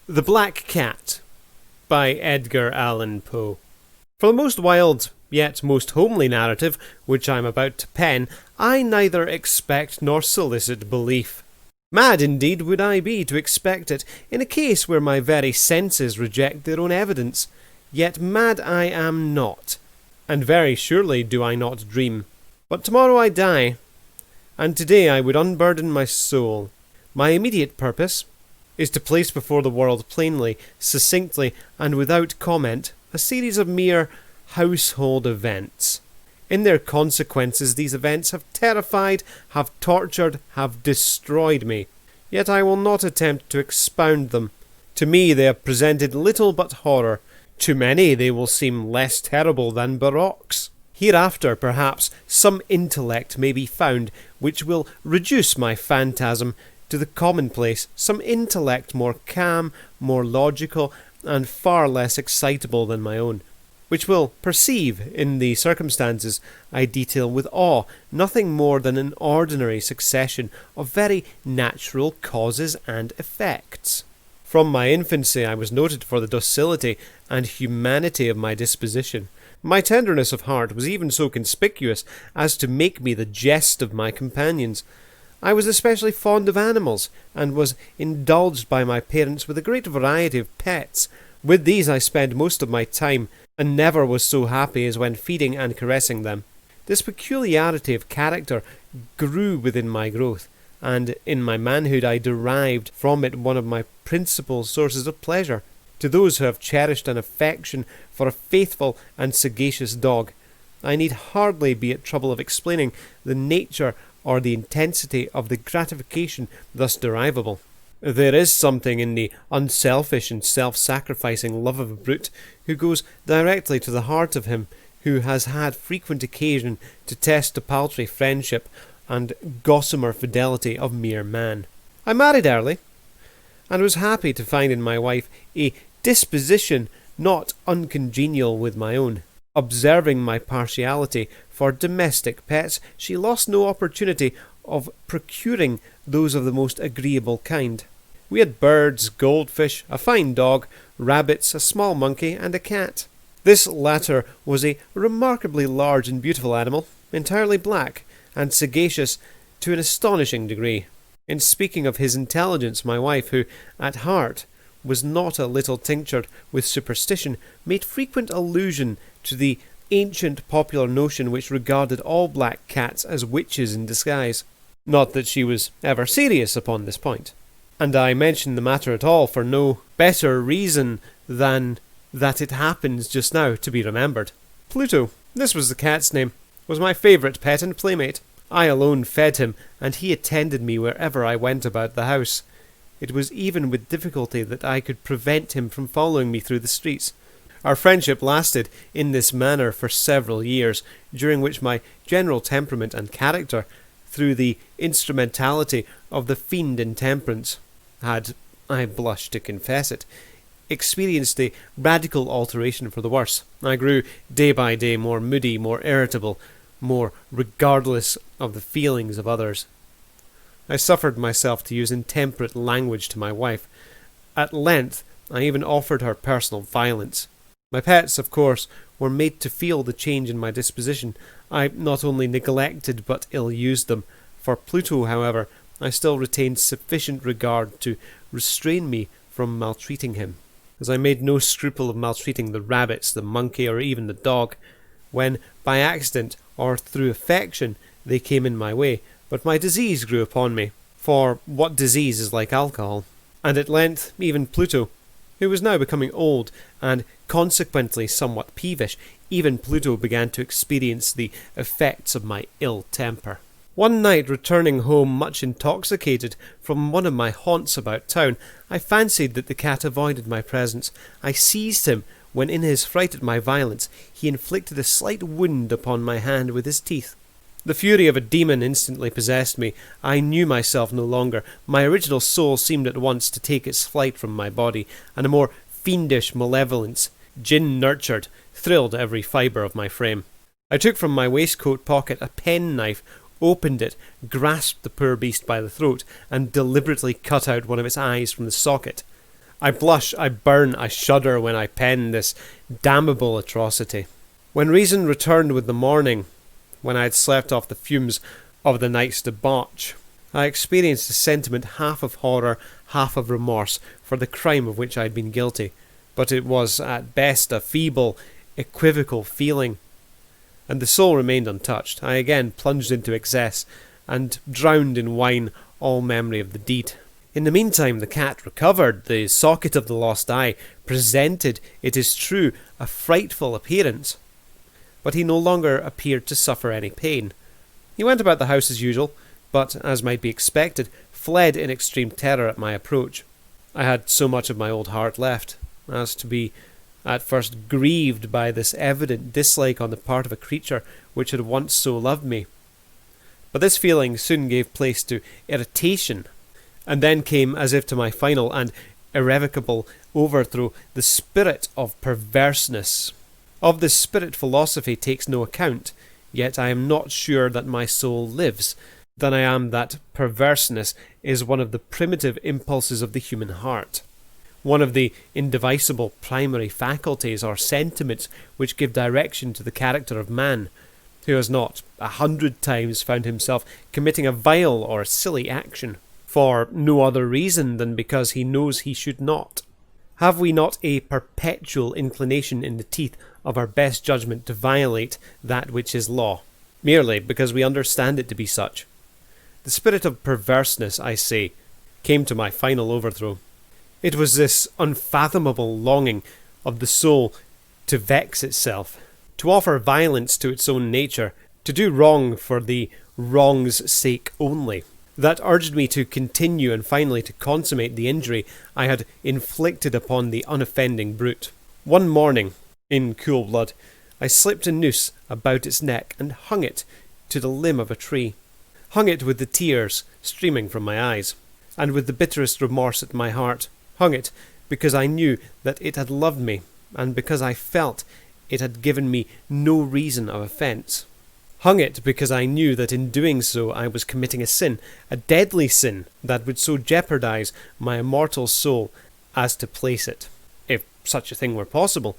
The Black Cat by Edgar Allan Poe. For the most wild, yet most homely narrative which I am about to pen, I neither expect nor solicit belief. Mad indeed would I be to expect it, in a case where my very senses reject their own evidence. Yet mad I am not, and very surely do I not dream. But tomorrow I die, and today I would unburden my soul. My immediate purpose is to place before the world plainly, succinctly, and without comment, a series of mere household events. In their consequences, these events have terrified, have tortured, have destroyed me. Yet I will not attempt to expound them. To me they have presented little but horror. To many they will seem less terrible than barocks. Hereafter, perhaps, some intellect may be found which will reduce my phantasm to the commonplace, some intellect more calm, more logical, and far less excitable than my own, which will perceive in the circumstances I detail with awe nothing more than an ordinary succession of very natural causes and effects. From my infancy I was noted for the docility and humanity of my disposition. My tenderness of heart was even so conspicuous as to make me the jest of my companions. I was especially fond of animals, and was indulged by my parents with a great variety of pets. With these I spent most of my time, and never was so happy as when feeding and caressing them. This peculiarity of character grew within my growth, and in my manhood I derived from it one of my principal sources of pleasure. To those who have cherished an affection for a faithful and sagacious dog, I need hardly be at trouble of explaining the nature or the intensity of the gratification thus derivable. There is something in the unselfish and self-sacrificing love of a brute who goes directly to the heart of him who has had frequent occasion to test the paltry friendship and gossamer fidelity of mere man. I married early, and was happy to find in my wife a disposition not uncongenial with my own. Observing my partiality for domestic pets, she lost no opportunity of procuring those of the most agreeable kind. We had birds, goldfish, a fine dog, rabbits, a small monkey, and a cat. This latter was a remarkably large and beautiful animal, entirely black, and sagacious to an astonishing degree. In speaking of his intelligence, my wife, who, at heart, was not a little tinctured with superstition, made frequent allusion to the ancient popular notion which regarded all black cats as witches in disguise. Not that she was ever serious upon this point, and I mention the matter at all for no better reason than that it happens just now to be remembered. Pluto, this was the cat's name, was my favourite pet and playmate. I alone fed him, and he attended me wherever I went about the house. It was even with difficulty that I could prevent him from following me through the streets. Our friendship lasted in this manner for several years, during which my general temperament and character, through the instrumentality of the fiend intemperance, had, I blush to confess it, experienced a radical alteration for the worse. I grew day by day more moody, more irritable, more regardless of the feelings of others. I suffered myself to use intemperate language to my wife. At length I even offered her personal violence. My pets, of course, were made to feel the change in my disposition. I not only neglected but ill-used them. For Pluto, however, I still retained sufficient regard to restrain me from maltreating him, as I made no scruple of maltreating the rabbits, the monkey, or even the dog, when, by accident or through affection, they came in my way. But my disease grew upon me, for what disease is like alcohol? And at length even Pluto, who was now becoming old, and consequently somewhat peevish, even Pluto began to experience the effects of my ill temper. One night, returning home much intoxicated from one of my haunts about town, I fancied that the cat avoided my presence. I seized him, when in his fright at my violence, he inflicted a slight wound upon my hand with his teeth. The fury of a demon instantly possessed me. I knew myself no longer. My original soul seemed at once to take its flight from my body, and a more fiendish malevolence, gin-nurtured, thrilled every fibre of my frame. I took from my waistcoat pocket a penknife, opened it, grasped the poor beast by the throat, and deliberately cut out one of its eyes from the socket. I blush, I burn, I shudder when I pen this damnable atrocity. When reason returned with the morning, when I had slept off the fumes of the night's debauch, I experienced a sentiment half of horror, half of remorse for the crime of which I had been guilty, but it was at best a feeble, equivocal feeling, and the soul remained untouched. I again plunged into excess, and drowned in wine all memory of the deed. In the meantime the cat recovered. The socket of the lost eye presented, it is true, a frightful appearance, but he no longer appeared to suffer any pain. He went about the house as usual, but, as might be expected, fled in extreme terror at my approach. I had so much of my old heart left as to be at first grieved by this evident dislike on the part of a creature which had once so loved me. But this feeling soon gave place to irritation, and then came, as if to my final and irrevocable overthrow, the spirit of perverseness. Of this spirit philosophy takes no account, yet I am not sure that my soul lives, than I am that perverseness is one of the primitive impulses of the human heart, one of the indivisible primary faculties or sentiments which give direction to the character of man, who has not 100 times found himself committing a vile or silly action, for no other reason than because he knows he should not. Have we not a perpetual inclination in the teeth of our best judgment to violate that which is law, merely because we understand it to be such? The spirit of perverseness, I say, came to my final overthrow. It was this unfathomable longing of the soul to vex itself, to offer violence to its own nature, to do wrong for the wrong's sake only, that urged me to continue and finally to consummate the injury I had inflicted upon the unoffending brute. One morning, in cool blood, I slipped a noose about its neck and hung it to the limb of a tree. Hung it with the tears streaming from my eyes, and with the bitterest remorse at my heart. Hung it because I knew that it had loved me, and because I felt it had given me no reason of offence. Hung it because I knew that in doing so I was committing a sin, a deadly sin, that would so jeopardize my immortal soul as to place it, if such a thing were possible,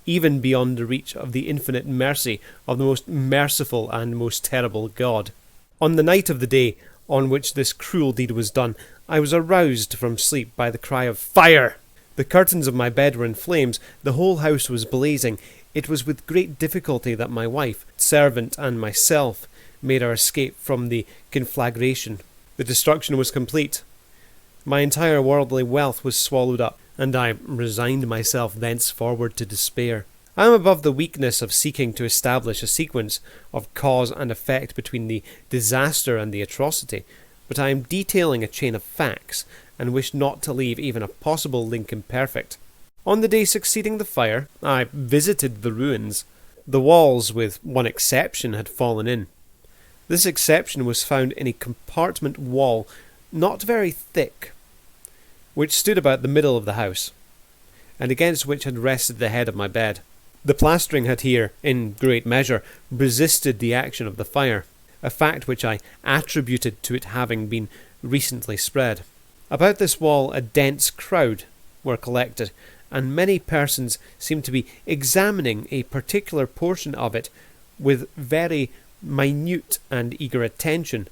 even beyond the reach of the infinite mercy of the most merciful and most terrible God. On the night of the day on which this cruel deed was done, I was aroused from sleep by the cry of "Fire!" The curtains of my bed were in flames, the whole house was blazing. It was with great difficulty that my wife, servant, and myself made our escape from the conflagration. The destruction was complete. My entire worldly wealth was swallowed up, and I resigned myself thenceforward to despair. I am above the weakness of seeking to establish a sequence of cause and effect between the disaster and the atrocity, but I am detailing a chain of facts, and wish not to leave even a possible link imperfect. On the day succeeding the fire, I visited the ruins. The walls, with one exception, had fallen in. This exception was found in a compartment wall, not very thick, which stood about the middle of the house, and against which had rested the head of my bed. The plastering had here, in great measure, resisted the action of the fire, a fact which I attributed to it having been recently spread. About this wall a dense crowd were collected, and many persons seemed to be examining a particular portion of it with very minute and eager attention.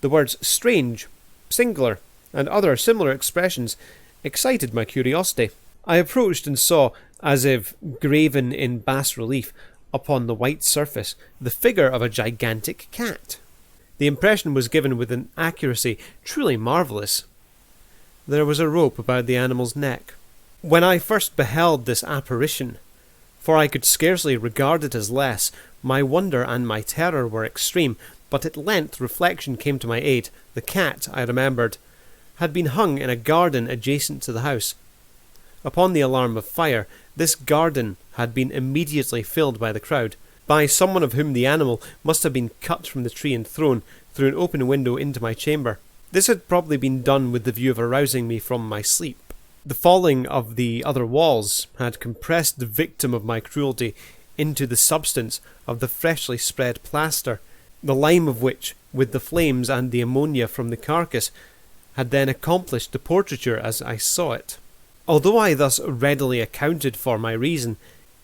The words "strange," "singular," and other similar expressions excited my curiosity. I approached and saw, as if graven in bas-relief upon the white surface, the figure of a gigantic cat. The impression was given with an accuracy truly marvellous. There was a rope about the animal's neck. When I first beheld this apparition, for I could scarcely regard it as less, my wonder and my terror were extreme, but at length reflection came to my aid. The cat, I remembered, had been hung in a garden adjacent to the house. Upon the alarm of fire, this garden had been immediately filled by the crowd, by someone of whom the animal must have been cut from the tree and thrown through an open window into my chamber. This had probably been done with the view of arousing me from my sleep. The falling of the other walls had compressed the victim of my cruelty into the substance of the freshly spread plaster, the lime of which, with the flames and the ammonia from the carcass, had then accomplished the portraiture as I saw it. Although I thus readily accounted for my reason,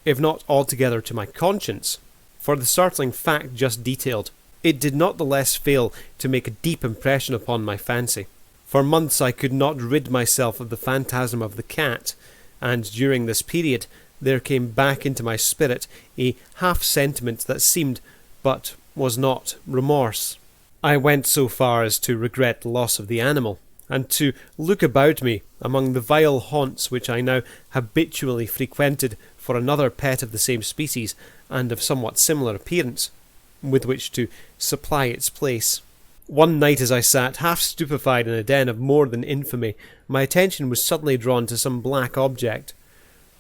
if not altogether to my conscience, for the startling fact just detailed, it did not the less fail to make a deep impression upon my fancy. For months I could not rid myself of the phantasm of the cat, and during this period there came back into my spirit a half-sentiment that seemed, but was not, remorse. I went so far as to regret the loss of the animal, and to look about me among the vile haunts which I now habitually frequented for another pet of the same species and of somewhat similar appearance, with which to supply its place. One night as I sat, half stupefied in a den of more than infamy, my attention was suddenly drawn to some black object,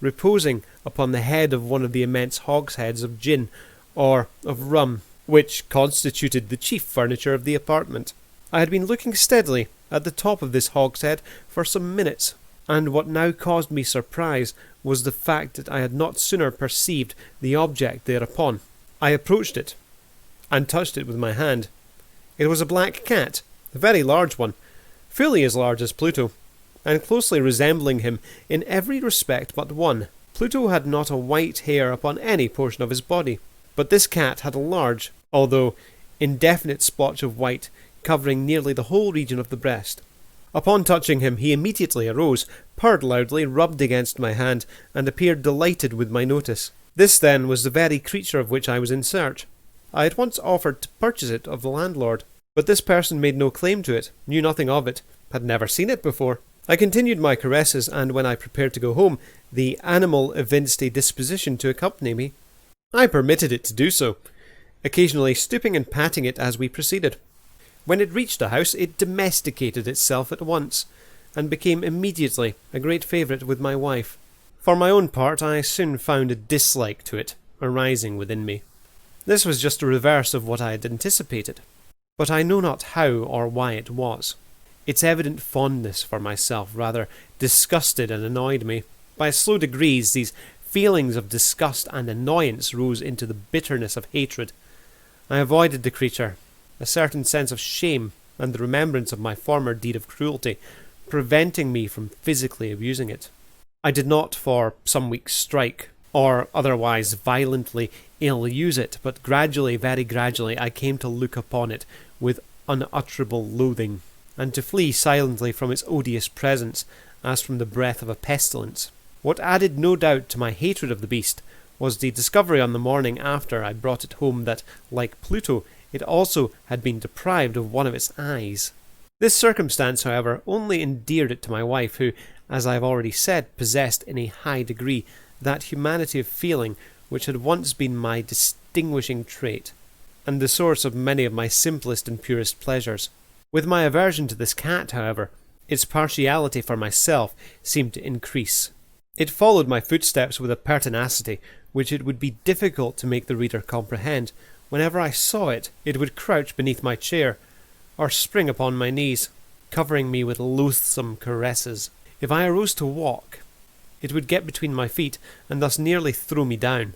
reposing upon the head of one of the immense hogsheads of gin, or of rum, which constituted the chief furniture of the apartment. I had been looking steadily at the top of this hogshead for some minutes, and what now caused me surprise was the fact that I had not sooner perceived the object thereupon. I approached it, and touched it with my hand. It was a black cat, a very large one, fully as large as Pluto, and closely resembling him in every respect but one. Pluto had not a white hair upon any portion of his body, but this cat had a large, although indefinite splotch of white covering nearly the whole region of the breast. Upon touching him, he immediately arose, purred loudly, rubbed against my hand, and appeared delighted with my notice. This, then, was the very creature of which I was in search. I at once offered to purchase it of the landlord, but this person made no claim to it, knew nothing of it, had never seen it before. I continued my caresses, and when I prepared to go home, the animal evinced a disposition to accompany me. I permitted it to do so, occasionally stooping and patting it as we proceeded. When it reached the house, it domesticated itself at once, and became immediately a great favourite with my wife. For my own part, I soon found a dislike to it arising within me. This was just the reverse of what I had anticipated, but I know not how or why it was. Its evident fondness for myself rather disgusted and annoyed me. By slow degrees, these feelings of disgust and annoyance rose into the bitterness of hatred. I avoided the creature, a certain sense of shame and the remembrance of my former deed of cruelty preventing me from physically abusing it. I did not for some weeks strike, or otherwise violently ill-use it, but gradually, very gradually, I came to look upon it with unutterable loathing, and to flee silently from its odious presence, as from the breath of a pestilence. What added no doubt to my hatred of the beast was the discovery on the morning after I brought it home that, like Pluto, it also had been deprived of one of its eyes. This circumstance, however, only endeared it to my wife, who, as I have already said, possessed in a high degree that humanity of feeling which had once been my distinguishing trait, and the source of many of my simplest and purest pleasures. With my aversion to this cat, however, its partiality for myself seemed to increase. It followed my footsteps with a pertinacity which it would be difficult to make the reader comprehend. Whenever I saw it, it would crouch beneath my chair, or spring upon my knees, covering me with loathsome caresses. If I arose to walk, it would get between my feet, and thus nearly throw me down,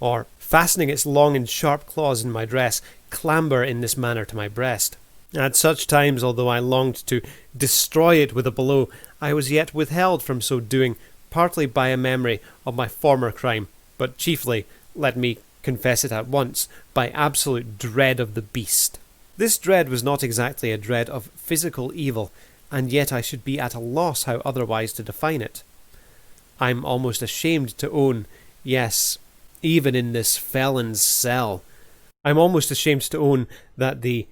or, fastening its long and sharp claws in my dress, clamber in this manner to my breast. At such times, although I longed to destroy it with a blow, I was yet withheld from so doing, partly by a memory of my former crime, but chiefly, let me confess it at once, by absolute dread of the beast. This dread was not exactly a dread of physical evil, and yet I should be at a loss how otherwise to define it. I'm almost ashamed to own, yes, even in this felon's cell, I'm almost ashamed to own that the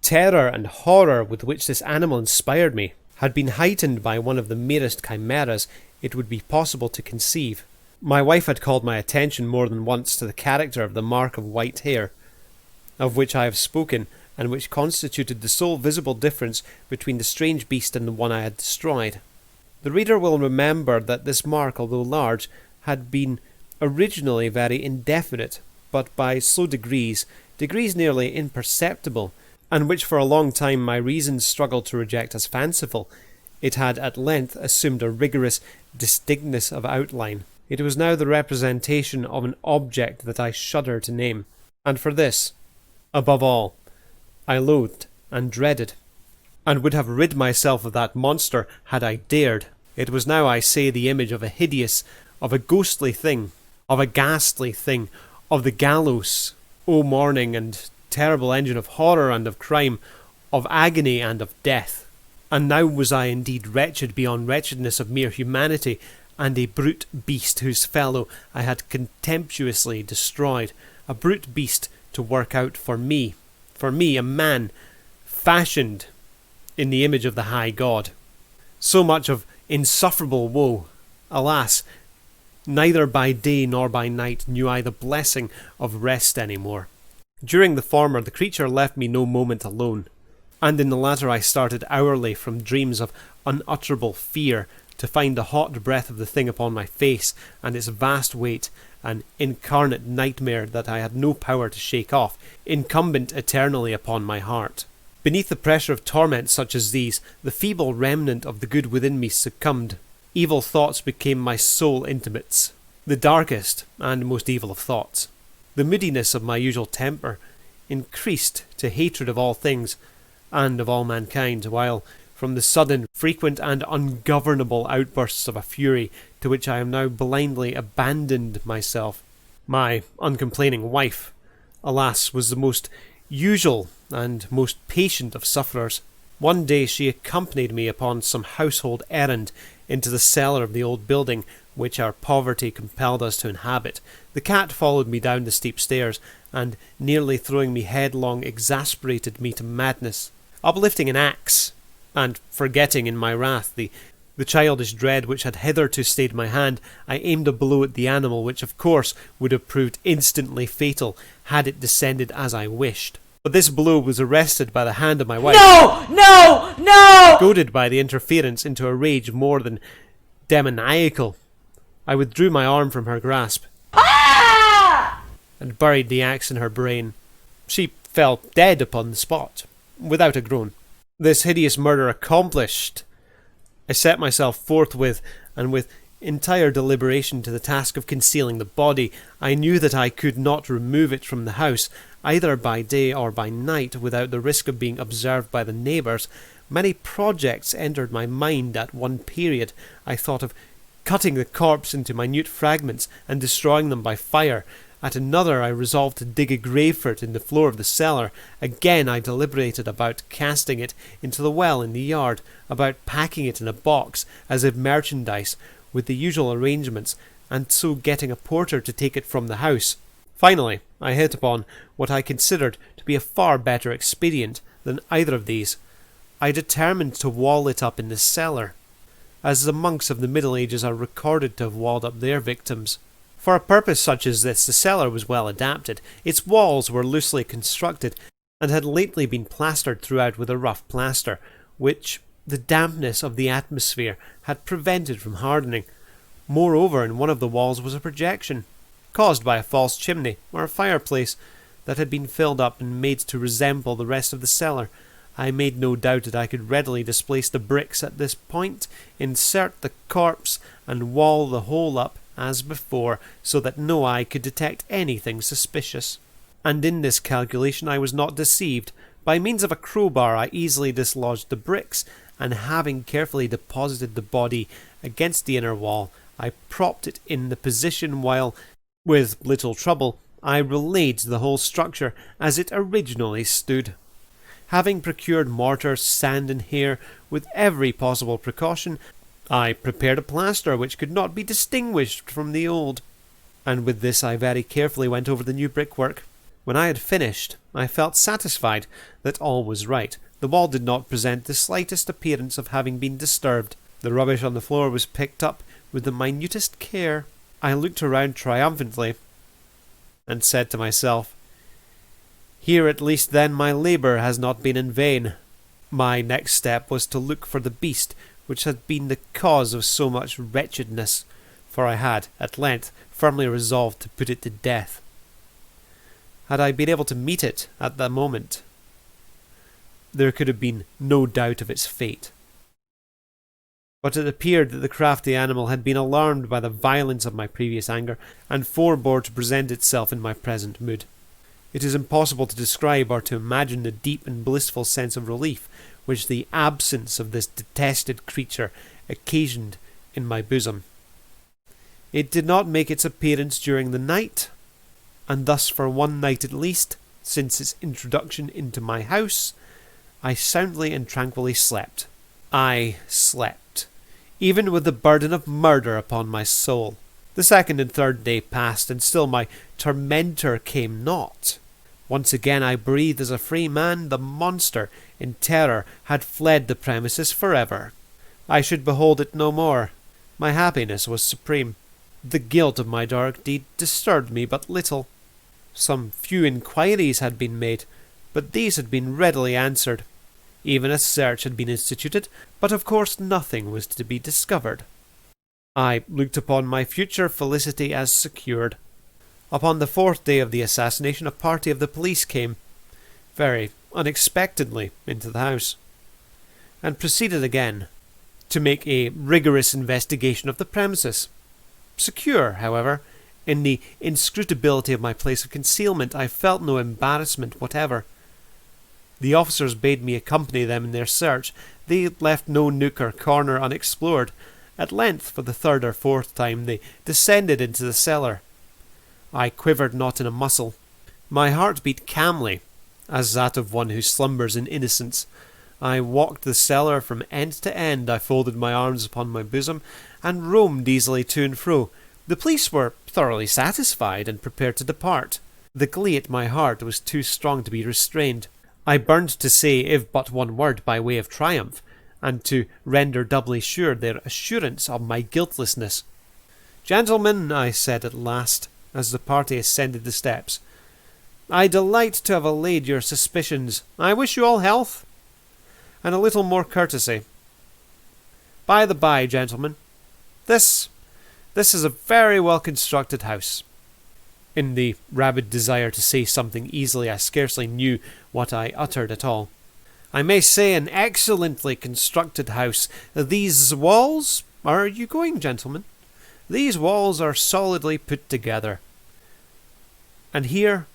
terror and horror with which this animal inspired me had been heightened by one of the merest chimeras it would be possible to conceive. My wife had called my attention more than once to the character of the mark of white hair, of which I have spoken, and which constituted the sole visible difference between the strange beast and the one I had destroyed. The reader will remember that this mark, although large, had been originally very indefinite, but by slow degrees nearly imperceptible, and which for a long time my reason struggled to reject as fanciful, it had at length assumed a rigorous distinctness of outline. It was now the representation of an object that I shudder to name, and for this, above all, I loathed and dreaded, and would have rid myself of that monster had I dared. It was now, I say, the image of a hideous, of a ghostly thing, of a ghastly thing, of the gallows, O morning and terrible engine of horror and of crime, of agony and of death. And now was I indeed wretched beyond wretchedness of mere humanity, and a brute beast whose fellow I had contemptuously destroyed, a brute beast to work out for me, a man, fashioned in the image of the high God. So much of insufferable woe. Alas, neither by day nor by night knew I the blessing of rest any more. During the former, the creature left me no moment alone, and in the latter I started hourly from dreams of unutterable fear to find the hot breath of the thing upon my face, and its vast weight, an incarnate nightmare that I had no power to shake off, incumbent eternally upon my heart. Beneath the pressure of torments such as these, the feeble remnant of the good within me succumbed. Evil thoughts became my sole intimates, the darkest and most evil of thoughts. The moodiness of my usual temper increased to hatred of all things and of all mankind, while from the sudden, frequent and ungovernable outbursts of a fury to which I am now blindly abandoned myself, my uncomplaining wife, alas, was the most usual and most patient of sufferers. One day she accompanied me upon some household errand into the cellar of the old building which our poverty compelled us to inhabit. The cat followed me down the steep stairs, and, nearly throwing me headlong, exasperated me to madness. Uplifting an axe, and forgetting in my wrath the childish dread which had hitherto stayed my hand, I aimed a blow at the animal, which of course would have proved instantly fatal had it descended as I wished. But this blow was arrested by the hand of my wife. No! No! No! Goaded by the interference into a rage more than demoniacal, I withdrew my arm from her grasp and buried the axe in her brain. She fell dead upon the spot, without a groan. This hideous murder accomplished, I set myself forthwith, and with entire deliberation, to the task of concealing the body. I knew that I could not remove it from the house, either by day or by night, without the risk of being observed by the neighbours. Many projects entered my mind at one period. I thought of cutting the corpse into minute fragments and destroying them by fire. At another, I resolved to dig a grave for it in the floor of the cellar. Again, I deliberated about casting it into the well in the yard, about packing it in a box as if merchandise, with the usual arrangements, and so getting a porter to take it from the house. Finally, I hit upon what I considered to be a far better expedient than either of these. I determined to wall it up in the cellar, as the monks of the Middle Ages are recorded to have walled up their victims. For a purpose such as this, the cellar was well adapted. Its walls were loosely constructed, and had lately been plastered throughout with a rough plaster, which the dampness of the atmosphere had prevented from hardening. Moreover, in one of the walls was a projection, caused by a false chimney, or a fireplace, that had been filled up and made to resemble the rest of the cellar. I made no doubt that I could readily displace the bricks at this point, insert the corpse, and wall the whole up as before, so that no eye could detect anything suspicious. And in this calculation I was not deceived. By means of a crowbar I easily dislodged the bricks, and having carefully deposited the body against the inner wall, I propped it in the position while, with little trouble, I relayed the whole structure as it originally stood. Having procured mortar, sand, and hair with every possible precaution, I prepared a plaster which could not be distinguished from the old, and with this I very carefully went over the new brickwork. When I had finished, I felt satisfied that all was right. The wall did not present the slightest appearance of having been disturbed. The rubbish on the floor was picked up with the minutest care. I looked around triumphantly, and said to myself, "Here at least then my labour has not been in vain." My next step was to look for the beast which had been the cause of so much wretchedness, for I had, at length, firmly resolved to put it to death. Had I been able to meet it at that moment, there could have been no doubt of its fate. But it appeared that the crafty animal had been alarmed by the violence of my previous anger, and forbore to present itself in my present mood. It is impossible to describe or to imagine the deep and blissful sense of relief which the absence of this detested creature occasioned in my bosom. It did not make its appearance during the night, and thus for one night at least, since its introduction into my house, I soundly and tranquilly slept. I slept, even with the burden of murder upon my soul. The second and third day passed, and still my tormentor came not. Once again I breathed as a free man. The monster, in terror, had fled the premises forever. I should behold it no more. My happiness was supreme. The guilt of my dark deed disturbed me but little. Some few inquiries had been made, but these had been readily answered. Even a search had been instituted, but of course nothing was to be discovered. I looked upon my future felicity as secured. Upon the fourth day of the assassination, a party of the police came, very unexpectedly, into the house, and proceeded again to make a rigorous investigation of the premises. Secure, however, in the inscrutability of my place of concealment, I felt no embarrassment whatever. The officers bade me accompany them in their search. They left no nook or corner unexplored. At length, for the third or fourth time, they descended into the cellar. I quivered not in a muscle. My heart beat calmly, as that of one who slumbers in innocence. I walked the cellar from end to end. I folded my arms upon my bosom, and roamed easily to and fro. The police were thoroughly satisfied, and prepared to depart. The glee at my heart was too strong to be restrained. I burned to say, if but one word, by way of triumph, and to render doubly sure their assurance of my guiltlessness. "Gentlemen," I said at last, as the party ascended the steps, "I delight to have allayed your suspicions. I wish you all health, and a little more courtesy. By the by, gentlemen, this is a very well-constructed house." In the rabid desire to say something easily, I scarcely knew what I uttered at all. "I may say an excellently constructed house. These walls— are you going, gentlemen? These walls are solidly put together. And here,"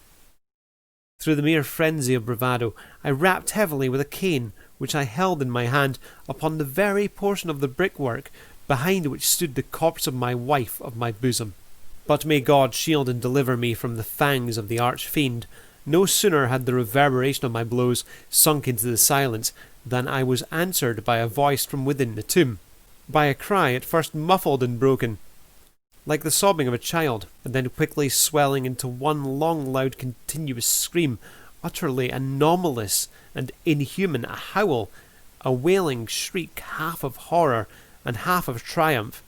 through the mere frenzy of bravado, I rapped heavily with a cane which I held in my hand upon the very portion of the brickwork behind which stood the corpse of my wife of my bosom. But may God shield and deliver me from the fangs of the arch-fiend. No sooner had the reverberation of my blows sunk into the silence than I was answered by a voice from within the tomb, by a cry at first muffled and broken, like the sobbing of a child, and then quickly swelling into one long loud continuous scream, utterly anomalous and inhuman, a howl, a wailing shriek, half of horror and half of triumph,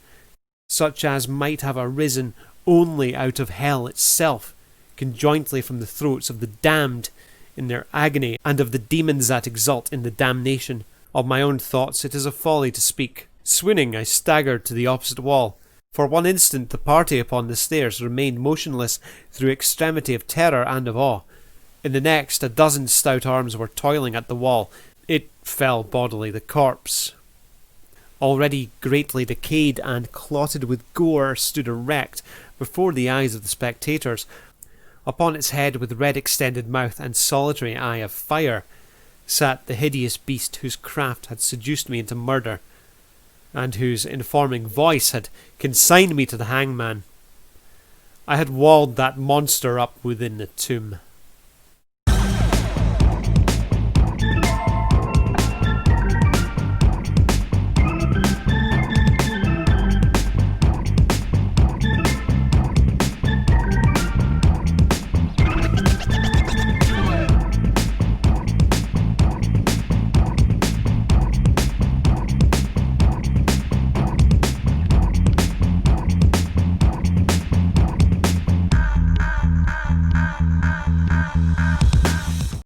such as might have arisen only out of hell itself, conjointly from the throats of the damned in their agony, and of the demons that exult in the damnation. Of my own thoughts it is a folly to speak. Swooning, I staggered to the opposite wall. For one instant the party upon the stairs remained motionless through extremity of terror and of awe. In the next, a dozen stout arms were toiling at the wall. It fell bodily. The corpse, already greatly decayed and clotted with gore, stood erect before the eyes of the spectators. Upon its head, with red extended mouth and solitary eye of fire, sat the hideous beast whose craft had seduced me into murder, and whose informing voice had consigned me to the hangman. I had walled that monster up within the tomb.